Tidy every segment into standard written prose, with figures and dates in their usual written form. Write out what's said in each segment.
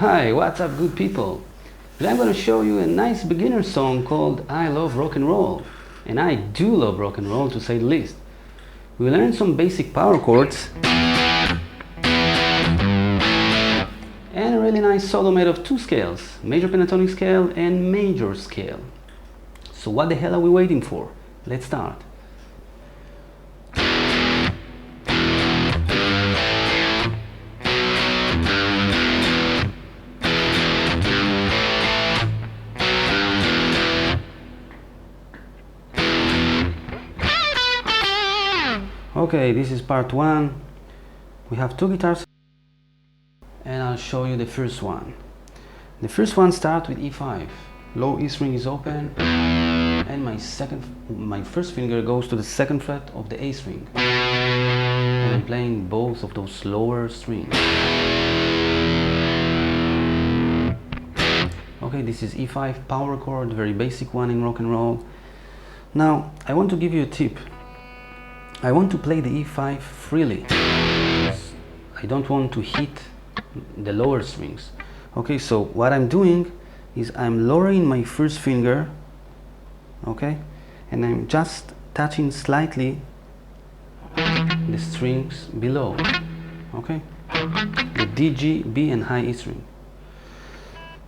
Hi, what's up good people? Today I'm going to show you a nice beginner song called I Love Rock and Roll. And I do love rock and roll, to say the least. We learned some basic power chords and a really nice solo made of two scales, major pentatonic scale and major scale. So what the hell are we waiting for? Let's start. Okay, this is part one. We have two guitars and I'll show you the first one. The first one starts with E5. Low E string is open and my first finger goes to the second fret of the A string. And I'm playing both of those lower strings. Okay, this is E5 power chord, very basic one in rock and roll. Now, I want to give you a tip. I want to play the E5 freely. I don't want to hit the lower strings. Okay, so what I'm doing is I'm lowering my first finger, okay, and I'm just touching slightly the strings below, okay, the D, G, B and high E string.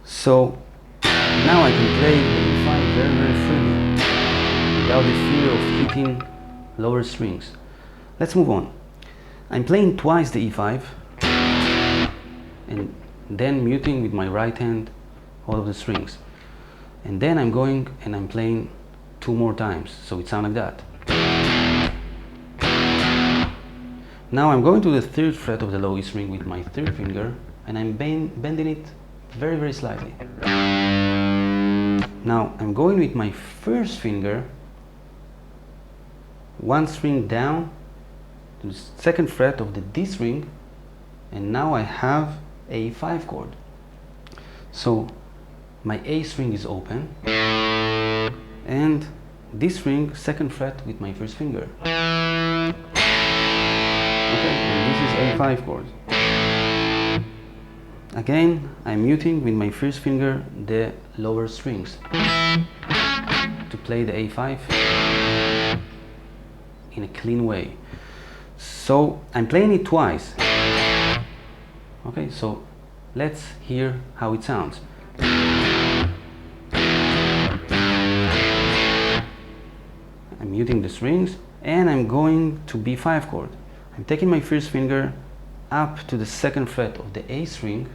So now I can play the E5 very, very freely without the fear of hitting lower strings. Let's move on. I'm playing twice the E5 and then muting with my right hand all of the strings, and then I'm going and I'm playing two more times, so it sounds like that. Now I'm going to the third fret of the low E string with my third finger and I'm bending it very, very slightly. Now I'm going with my first finger one string down to the second fret of the D string, and now I have a E5 chord. So my A string is open and D string second fret with my first finger. Okay, and this is A5 chord. Again, I'm muting with my first finger the lower strings to play the A5 in a clean way. So I'm playing it twice. Okay, so let's hear how it sounds. I'm muting the strings and I'm going to B5 chord. I'm taking my first finger up to the second fret of the A string,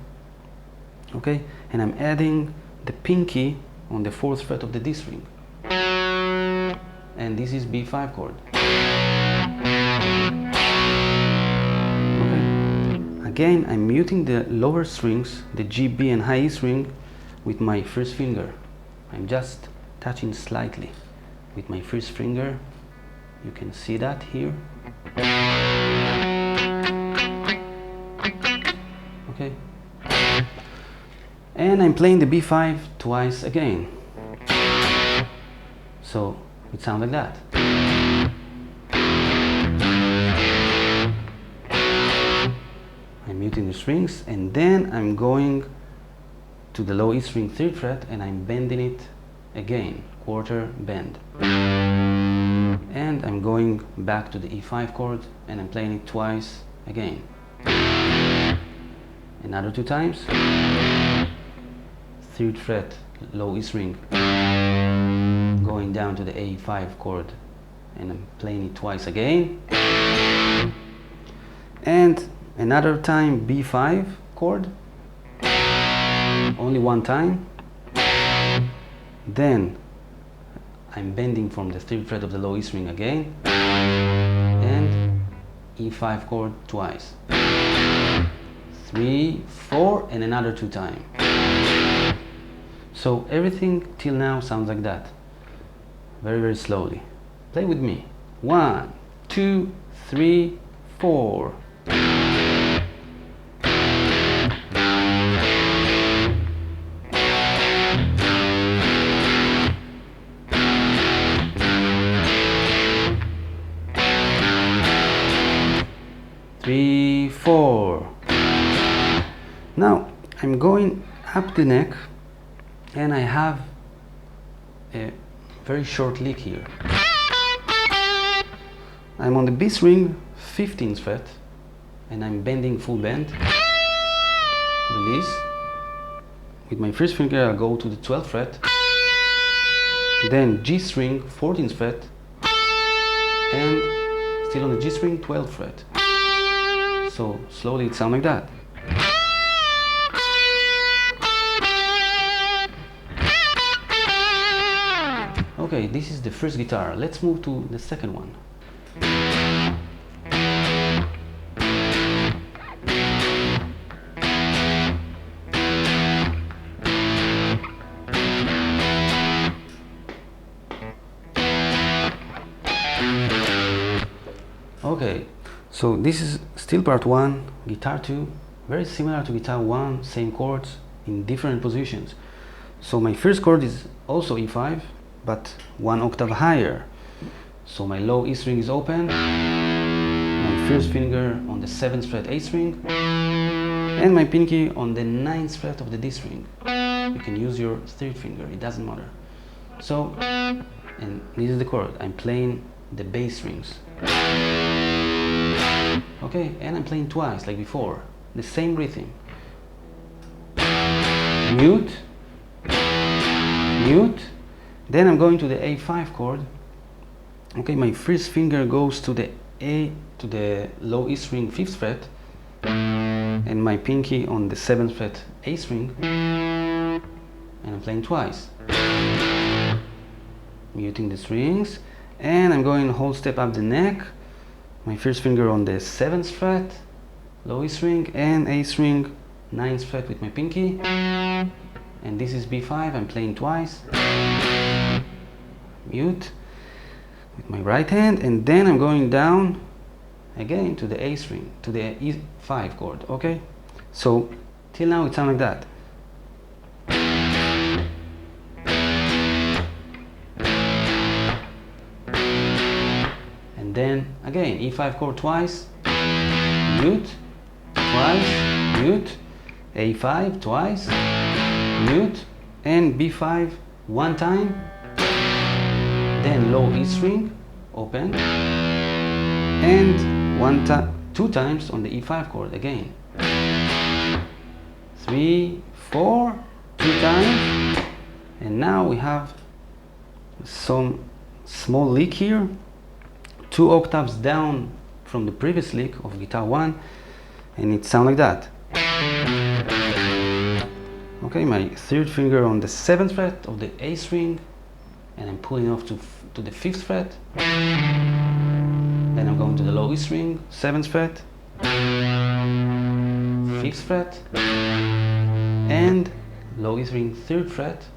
okay, and I'm adding the pinky on the fourth fret of the D string, and this is B5 chord. Okay, again I'm muting the lower strings, the G, B and high E string with my first finger. I'm just touching slightly with my first finger. You can see that here. Okay, and I'm playing the B5 twice again, so it sounds like that. I'm muting the strings and then I'm going to the low E string third fret and I'm bending it again, quarter bend, and I'm going back to the E5 chord and I'm playing it twice again. Another two times, third fret, low E string, going down to the A5 chord and I'm playing it twice again, and another time B5 chord, only one time, then I'm bending from the third fret of the low E string again and E5 chord twice, 3, 4 and another two times. So everything till now sounds like that, very, very slowly. Play with me. 1, 2, 3, 4. Three, 4. Now I'm going up the neck, and I have a very short lick here. I'm on the B string, 15th fret, and I'm bending full bend. Release. With my first finger I'll go to the 12th fret, then G string, 14th fret, and still on the G string, 12th fret. So slowly it sounds like that. Okay, this is the first guitar. Let's move to the second one. Okay, so this is still part 1, guitar 2, very similar to guitar 1, same chords in different positions. So my first chord is also E5, but 1 octave higher. So my low E string is open, my first finger on the 7th fret A string, and my pinky on the 9th fret of the D string. You can use your third finger, it doesn't matter. So, and this is the chord, I'm playing the bass strings. Okay, and I'm playing twice like before, the same rhythm. Mute, mute, then I'm going to the A5 chord. Okay, my first finger goes to the A, to the low E string 5th fret, and my pinky on the 7th fret A string, and I'm playing twice. Muting the strings, and I'm going whole step up the neck. My first finger on the 7th fret, low E string, and A string, 9th fret with my pinky. And this is B5, I'm playing twice. Mute with my right hand, and then I'm going down again to the A string, to the E5 chord, okay? So, till now it sounds like that. Then again, E5 chord twice, mute, twice, mute, A5 twice, mute, and B5 one time, then low E string, open, and two times on the E5 chord again. 3, 4, 2 times, and now we have some small lick here. 2 octaves down from the previous lick of guitar 1, and it sounds like that. Okay, my third finger on the 7th fret of the A string, and I'm pulling off to the 5th fret. Then I'm going to the low E string, 7th fret, 5th fret, and low E string 3rd fret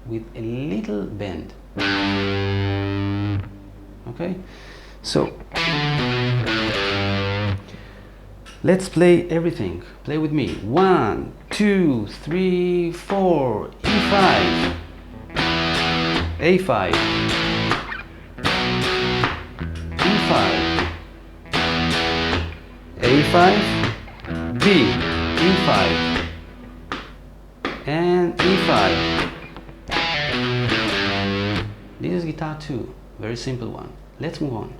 with a little bend. Okay, so let's play everything. Play with me. 1, 2, 3, 4, E5, A5, E5, A5, B, E5, and E5. This is guitar 2, very simple one. Let's move on.